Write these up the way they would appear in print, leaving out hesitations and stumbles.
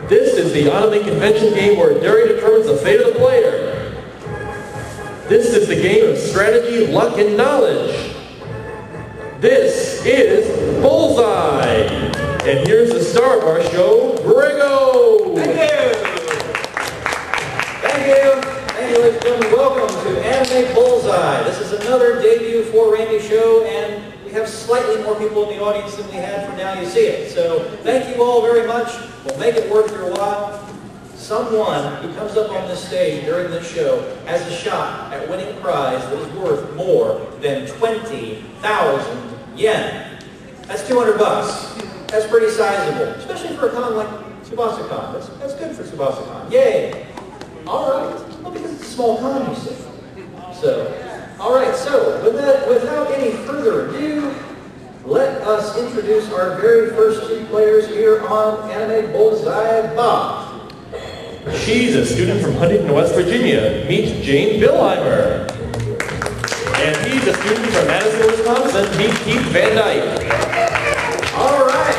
This is the anime convention game where Derry determines the fate of the player. This is the game of strategy, luck, and knowledge. This is Bullseye. And here's the star of our show, Greggo. Thank you. Thank you. Thank you, ladies and gentlemen. Welcome to Anime Bullseye. This is another debut for Randy's show, and we have slightly more people in the audience than we had for Now You See It. So thank you all very much. We'll make it worth your while. Someone who comes up on this stage during this show has a shot at winning a prize that is worth more than 20,000 yen. That's 200 bucks. That's pretty sizable, especially for a con like Tsubasacon. That's good for Tsubasacon. Yay! All right. Well, because it's a small con, you see. So, all right. So, without any further ado, let us introduce our very first two players here on Anime Bullseye. Bob. She's a student from Huntington, West Virginia. Meet Jane Billheimer. And he's a student from Madison, Wisconsin. Meet Keith Van Dyke. All right.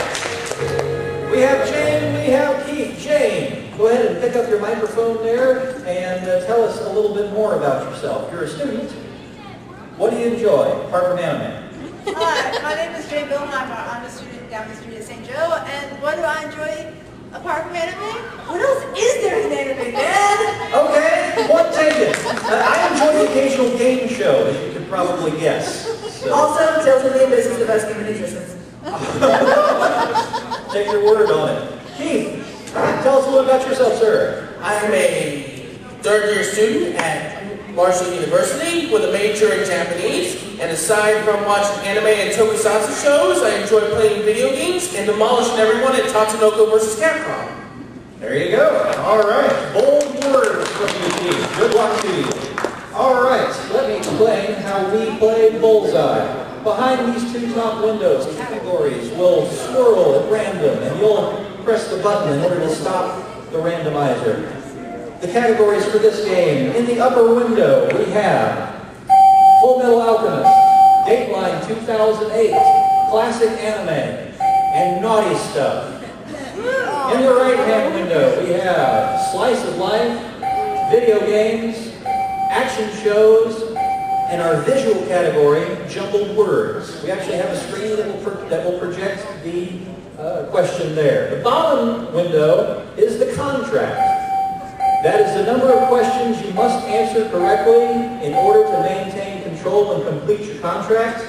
We have Jane, we have Keith. Jane, go ahead and pick up your microphone there and tell us a little bit more about yourself. You're a student. What do you enjoy, apart from anime? Hi, my name is Jane Billheimer. I'm a student down the street at St. Joe, and what do I enjoy apart from anime? What else is there in anime, man? Okay, point taken. I enjoy the occasional game show, as you can probably guess. So. Also, Tales of the Abyss is the best game in existence. Take your word on it. Keith, tell us a little about yourself, sir. I'm a third-year student at Marshall University with a major in Japanese. And aside from watching anime and tokusatsu shows, I enjoy playing video games and demolishing everyone at Tatsunoko vs. Capcom. There you go. All right. Bold words from you, Keith. Good luck to you. All right. Let me explain how we play Bullseye. Behind these two top windows, categories will swirl at random, and you'll press the button in order to stop the randomizer. The categories for this game: in the upper window, we have Full Metal Alchemist, Dateline 2008, Classic Anime, and Naughty Stuff. In the right-hand window, we have Slice of Life, Video Games, Action Shows, and our visual category, Jumbled Words. We actually have a screen that will project the question there. The bottom window is the contract. That is the number of questions you must answer correctly in order to maintain control and complete your contract.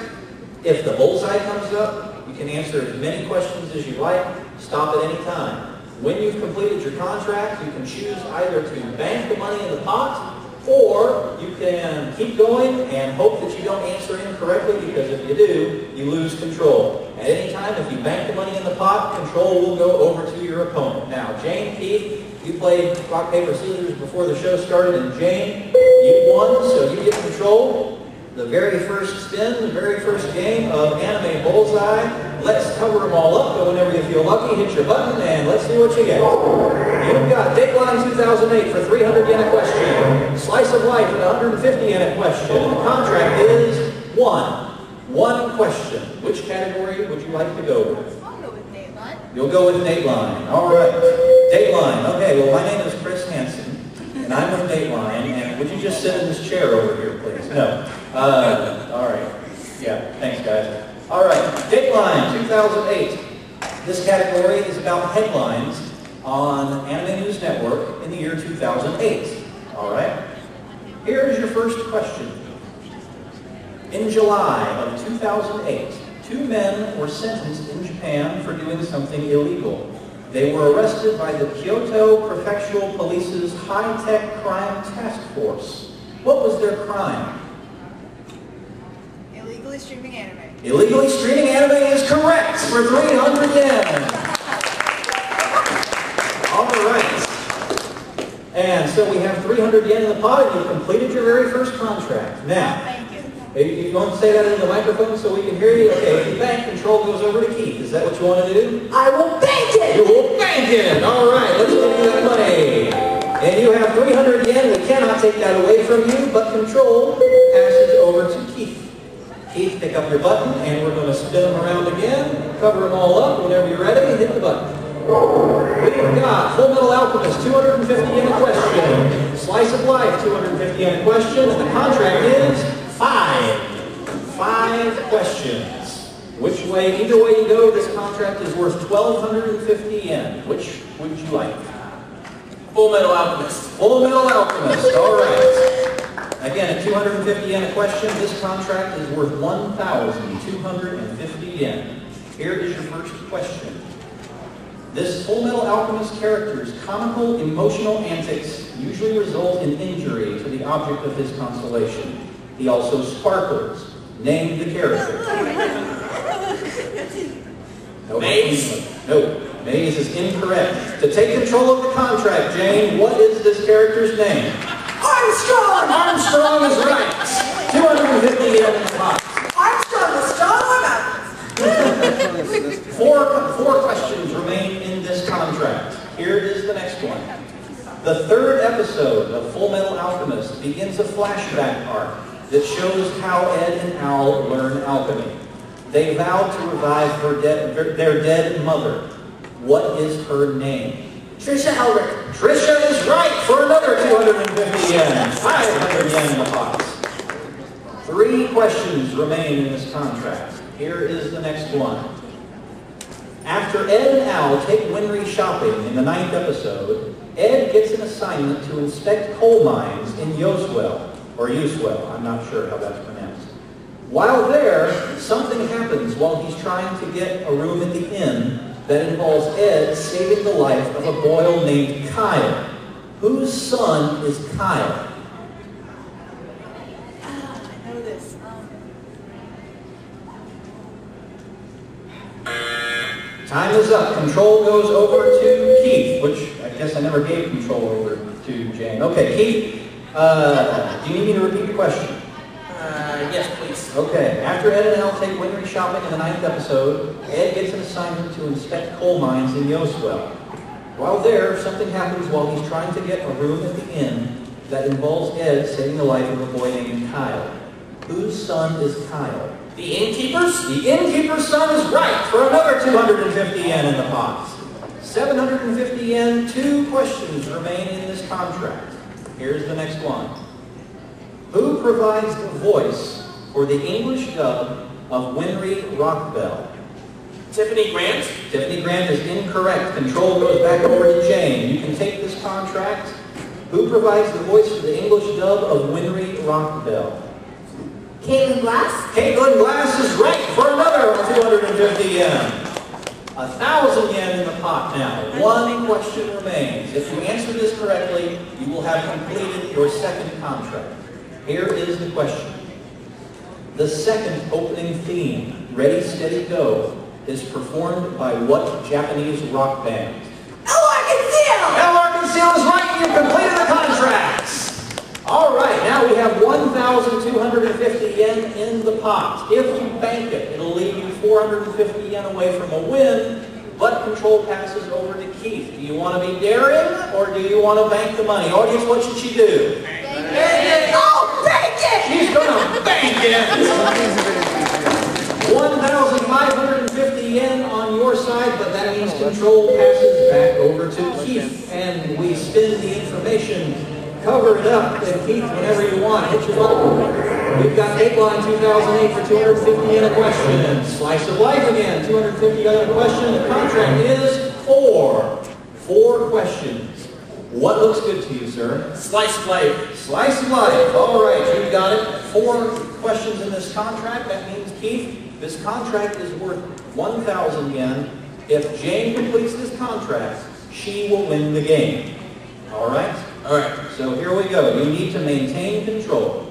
If the bullseye comes up, you can answer as many questions as you like. Stop at any time. When you've completed your contract, you can choose either to bank the money in the pot, or you can keep going and hope that you don't answer incorrectly, because if you do, you lose control. At any time, if you bank the money in the pot, control will go over to your opponent. Now, Jane, Keith, you played rock, paper, scissors before the show started, and Jane, you won, so you get control. The very first spin, the very first game of Anime Bullseye. Let's cover them all up. Go whenever you feel lucky, hit your button, and let's see what you get. You've got Dateline 2008 for 300 yen a question. Slice of Life at 150 yen a question. The contract is one question. Which category would you like to go with? I'll go with Dateline. You'll go with Dateline. All right. Dateline. Okay, well, my name is Chris Hansen, and I'm with Dateline. And would you just sit in this chair over here, please? No. All right. Yeah, thanks, guys. All right. Dateline 2008. This category is about headlines on Anime News Network in the year 2008. All right. Here is your first question. In July of 2008, 2 men were sentenced in Japan for doing something illegal. They were arrested by the Kyoto Prefectural Police's High-Tech Crime Task Force. What was their crime? Illegally streaming anime. Illegally streaming anime is correct for 300 yen. All right. And so we have 300 yen in the pot, and you've completed your very first contract. Now, Thank you. you want to say that into the microphone so we can hear you? Okay, if you bank, control goes over to Keith. Is that what you want to do? I will bank it! You will bank it! All right, let's give you that money. And you have 300 yen. We cannot take that away from you, but control passes over to Keith. Keith, pick up your button, and we're going to spin them around again. Cover them all up. Whenever you're ready, hit the button. We've got Full Metal Alchemist, 250 yen a question. Slice of Life, 250 yen a question. And the contract is 5 questions. Which way, either way you go, this contract is worth 1,250 yen. Which would you like? Full Metal Alchemist. Full Metal Alchemist, all right. Again, at 250 yen a question, this contract is worth 1,250 yen. Here is your first question. This Full Metal Alchemist character's comical, emotional antics usually result in injury to the object of his consolation. He also sparkles. Name the character. No, Maze? No, Maze is incorrect. To take control of the contract, Jane, what is this character's name? Armstrong! Armstrong is right. 250 yen in the pot. Armstrong was strong or mountains? Four questions remain in this contract. Here is the next one. The third episode of Full Metal Alchemist begins a flashback arc that shows how Ed and Al learn alchemy. They vowed to revive their dead mother. What is her name? Trisha Elric. Trisha is right for another 250 yen. 500 yen in the box. 3 questions remain in this contract. Here is the next one. After Ed and Al take Winry shopping in the 9th episode, Ed gets an assignment to inspect coal mines in Yoswell, or Uswell, I'm not sure how that's pronounced. While there, something happens while he's trying to get a room at the inn that involves Ed saving the life of a boy named Kyle. Whose son is Kyle? I know this. Time is up. Control goes over to Keith, which I guess I never gave control over to Jane. Okay, Keith, do you need me to repeat the question? Yes, please. Okay, after Ed and Al take Winry shopping in the 9th episode, Ed gets an assignment to inspect coal mines in Yoswell. While there, something happens while he's trying to get a room at the inn that involves Ed saving the life of a boy named Kyle. Whose son is Kyle? The innkeeper's? The innkeeper's son is right for another 250 yen in the pot. 750 yen, 2 questions remain in this contract. Here's the next one. Who provides the voice for the English dub of Winry Rockbell? Tiffany Grant? Tiffany Grant is incorrect. Control goes back over to Jane. You can take this contract. Who provides the voice for the English dub of Winry Rockbell? Caitlin Glass? Caitlin Glass is right for another 250 yen. 1,000 yen in the pot now. 1 question remains. If you answer this correctly, you will have completed your second contract. Here is the question. The second opening theme, Ready, Steady, Go, is performed by what Japanese rock band? El Arconceal! El Arconceal is right. You've completed the contracts. All right, now we have 1,250 yen in the pot. If you bank it, it'll leave you 450 yen away from a win, but control passes over to Keith. Do you want to be daring, or do you want to bank the money? Audience, what should she do? Oh, bank it! She's going to bank it! 1,550 yen on your side, but that means control passes back over to Keith. And we spin the information. Cover it up, and Keith, whenever you want. Hit your button. We've got Dateline 2008 for 250 yen a question. Slice of Life again, 250 yen a question. The contract is 4 questions. What looks good to you, sir? Slice of Life. Slice of Life. All right, you've got it. 4 questions in this contract. That means, Keith, this contract is worth 1,000 yen. If Jane completes this contract, she will win the game. All right? All right. So here we go. You need to maintain control.